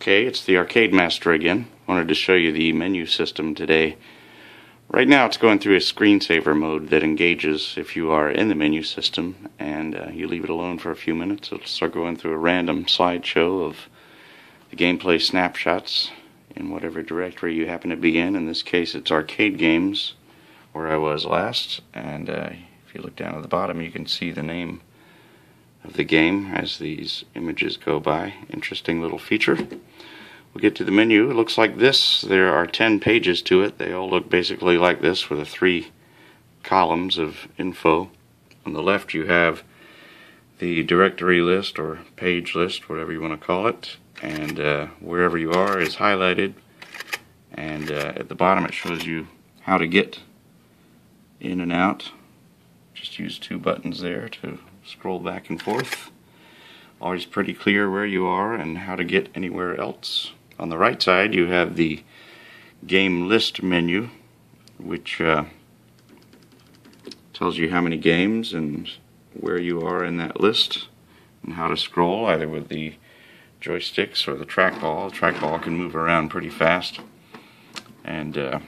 Okay, it's the Arcade Master again. Wanted to show you the menu system today. Right now it's going through a screensaver mode that engages if you are in the menu system and you leave it alone for a few minutes. It'll start going through a random slideshow of the gameplay snapshots in whatever directory you happen to be in. In this case it's arcade games, where I was last, and if you look down at the bottom you can see the name of the game as these images go by. Interesting little feature. We'll get to the menu. It looks like this. There are 10 pages to it. They all look basically like this with the 3 columns of info. On the left you have the directory list or page list, whatever you want to call it, and wherever you are is highlighted, and at the bottom it shows you how to get in and out. Just use 2 buttons there to scroll back and forth. Always pretty clear where you are and how to get anywhere else. On the right side you have the game list menu, which tells you how many games and where you are in that list and how to scroll either with the joysticks or the trackball. The trackball can move around pretty fast. And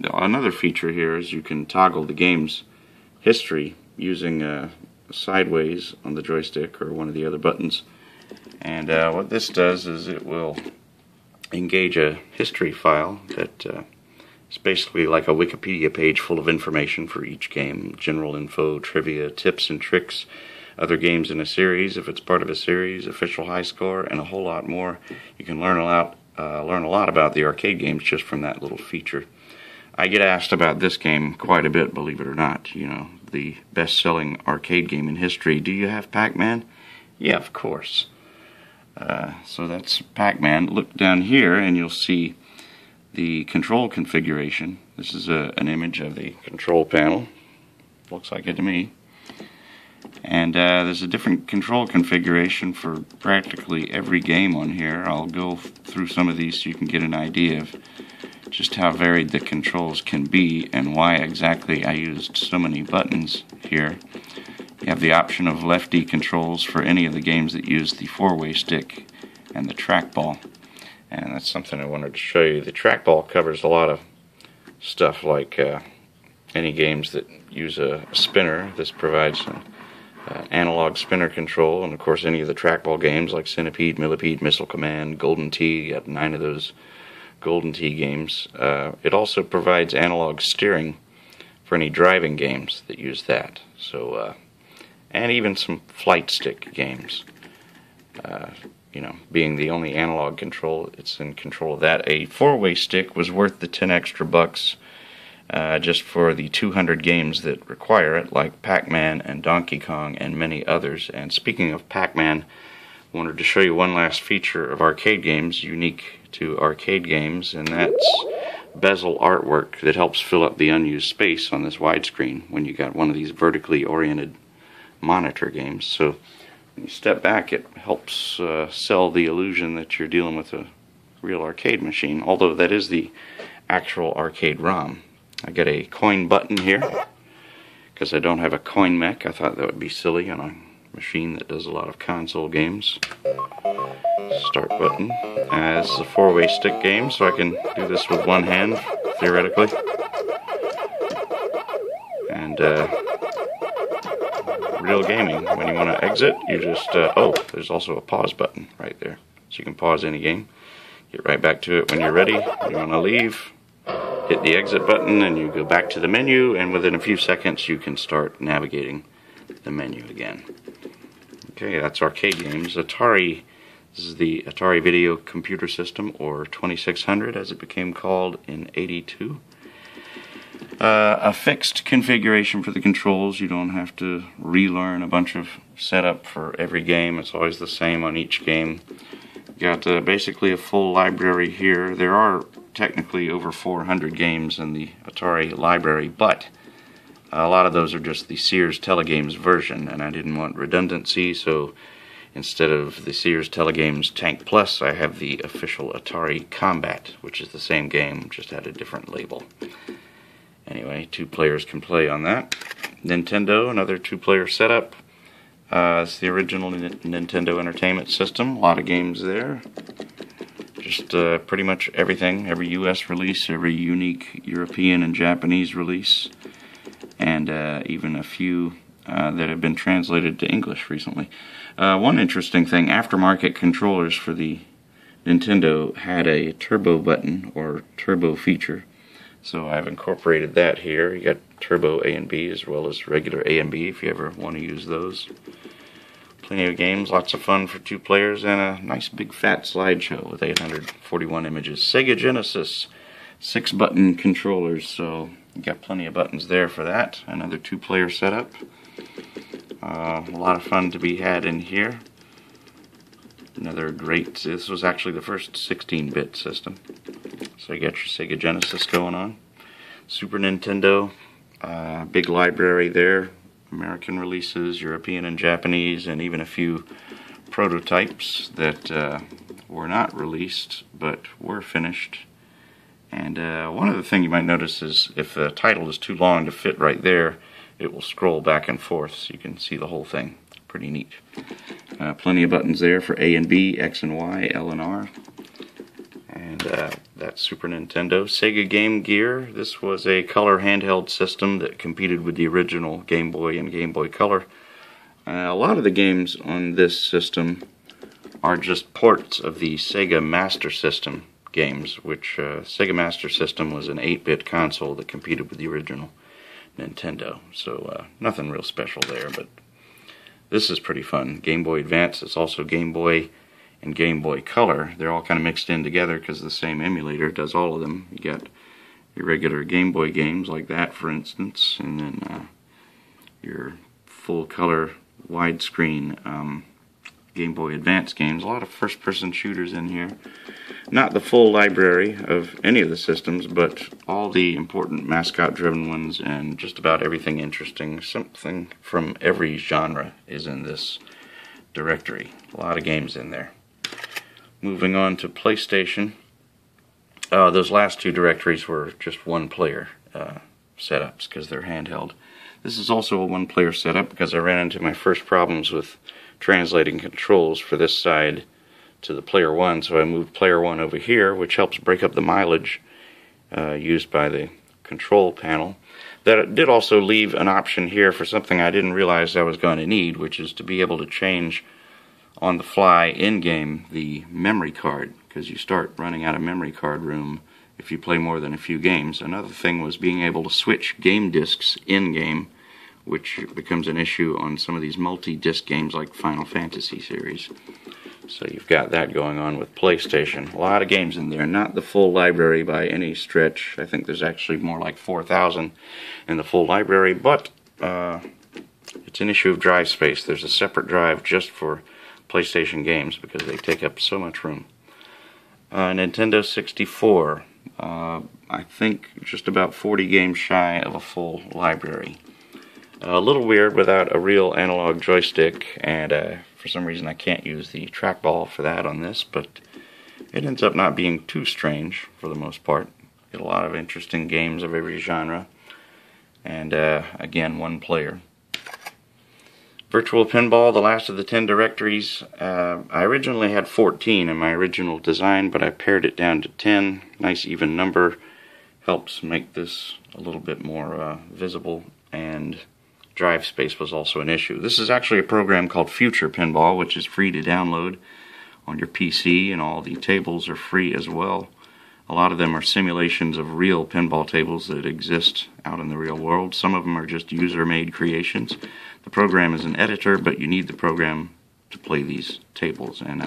another feature here is you can toggle the game's history using sideways on the joystick or one of the other buttons, and what this does is it will engage a history file that is basically like a Wikipedia page full of information for each game, general info, trivia, tips and tricks, other games in a series if it's part of a series, official high score, and a whole lot more. You can learn a lot about the arcade games just from that little feature. I get asked about this game quite a bit, believe it or not. You know, the best-selling arcade game in history. Do you have Pac-Man? Yeah, of course. So that's Pac-Man. Look down here and you'll see the control configuration. This is an image of the control panel. Looks like it to me. And there's a different control configuration for practically every game on here. I'll go through some of these so you can get an idea of just how varied the controls can be and why exactly I used so many buttons here. You have the option of lefty controls for any of the games that use the 4-way stick and the trackball. And that's something I wanted to show you. The trackball covers a lot of stuff like any games that use a spinner. This provides an analog spinner control, and of course any of the trackball games like Centipede, Millipede, Missile Command, Golden Tee. You got 9 of those Golden Tee games. It also provides analog steering for any driving games that use that. So, and even some flight stick games. You know, being the only analog control, it's in control of that. A 4-way stick was worth the 10 extra bucks just for the 200 games that require it, like Pac-Man and Donkey Kong and many others. And speaking of Pac-Man, I wanted to show you one last feature of arcade games unique to arcade games, and that's bezel artwork that helps fill up the unused space on this widescreen when you got one of these vertically oriented monitor games. So when you step back, it helps sell the illusion that you're dealing with a real arcade machine, although that is the actual arcade ROM. I got a coin button here because I don't have a coin mech. I thought that would be silly on a machine that does a lot of console games. Start button. This is a 4-way stick game, so I can do this with one hand, theoretically. And real gaming. When you want to exit, you just, there's also a pause button right there. So you can pause any game. Get right back to it when you're ready. When you want to leave, hit the exit button and you go back to the menu, and within a few seconds you can start navigating the menu again. Okay, that's arcade games. Atari, this is the Atari Video Computer System, or 2600 as it became called in '82. A fixed configuration for the controls. You don't have to relearn a bunch of setup for every game. It's always the same on each game. Got basically a full library here. There are technically over 400 games in the Atari library, but a lot of those are just the Sears Telegames version, and I didn't want redundancy, so instead of the Sears Telegames Tank Plus, I have the official Atari Combat, which is the same game, just had a different label. Anyway, 2 players can play on that. Nintendo, another 2-player setup. It's the original Nintendo Entertainment System. A lot of games there. Just pretty much everything, every US release, every unique European and Japanese release, and even a few that have been translated to English recently. One interesting thing, aftermarket controllers for the Nintendo had a turbo button or turbo feature, so I've incorporated that here. You got turbo A and B as well as regular A and B if you ever want to use those. Plenty of games, lots of fun for 2 players, and a nice big fat slideshow with 841 images. Sega Genesis 6-button controllers, so you got plenty of buttons there for that. Another 2-player setup. A lot of fun to be had in here. Another great, this was actually the first 16-bit system. So you got your Sega Genesis going on. Super Nintendo, big library there. American releases, European and Japanese, and even a few prototypes that were not released but were finished. And one other thing you might notice is if the title is too long to fit right there, it will scroll back and forth so you can see the whole thing. Pretty neat. Plenty of buttons there for A and B, X and Y, L and R. And that's Super Nintendo. Sega Game Gear. This was a color handheld system that competed with the original Game Boy and Game Boy Color. A lot of the games on this system are just ports of the Sega Master System games, which Sega Master System was an 8-bit console that competed with the original Nintendo. So nothing real special there, but this is pretty fun. Game Boy Advance. It's also Game Boy and Game Boy Color. They're all kind of mixed in together because the same emulator does all of them. You got your regular Game Boy games like that, for instance, and then your full color widescreen Game Boy Advance games. A lot of first-person shooters in here. Not the full library of any of the systems, but all the important mascot-driven ones and just about everything interesting. Something from every genre is in this directory. A lot of games in there. Moving on to PlayStation. Those last 2 directories were just 1-player setups because they're handheld. This is also a 1-player setup because I ran into my first problems with translating controls for this side to the player 1, so I moved player 1 over here, which helps break up the mileage used by the control panel. That did also leave an option here for something I didn't realize I was going to need, which is to be able to change on the fly in-game the memory card, because you start running out of memory card room if you play more than a few games. Another thing was being able to switch game discs in-game, which becomes an issue on some of these multi-disc games like Final Fantasy series. So you've got that going on with PlayStation. A lot of games in there, not the full library by any stretch. I think there's actually more like 4,000 in the full library, but it's an issue of drive space. There's a separate drive just for PlayStation games because they take up so much room. Nintendo 64, I think just about 40 games shy of a full library. A little weird without a real analog joystick, and for some reason I can't use the trackball for that on this, but it ends up not being too strange for the most part. Get a lot of interesting games of every genre, and again, 1-player. Virtual Pinball, the last of the 10 directories. I originally had 14 in my original design, but I pared it down to 10. Nice even number. Helps make this a little bit more visible, and drive space was also an issue. This is actually a program called Future Pinball, which is free to download on your PC, and all the tables are free as well. A lot of them are simulations of real pinball tables that exist out in the real world. Some of them are just user-made creations. The program is an editor, but you need the program to play these tables, and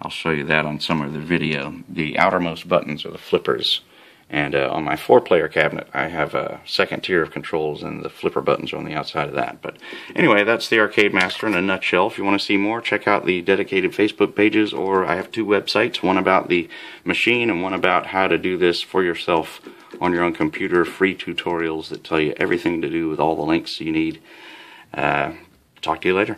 I'll show you that on some of the video. The outermost buttons are the flippers, and on my 4-player cabinet I have a second tier of controls, and the flipper buttons are on the outside of that. But anyway, that's the Arcade Master in a nutshell. If you want to see more, check out the dedicated Facebook pages, or I have 2 websites, one about the machine and one about how to do this for yourself on your own computer. Free tutorials that tell you everything to do with all the links you need. Talk to you later.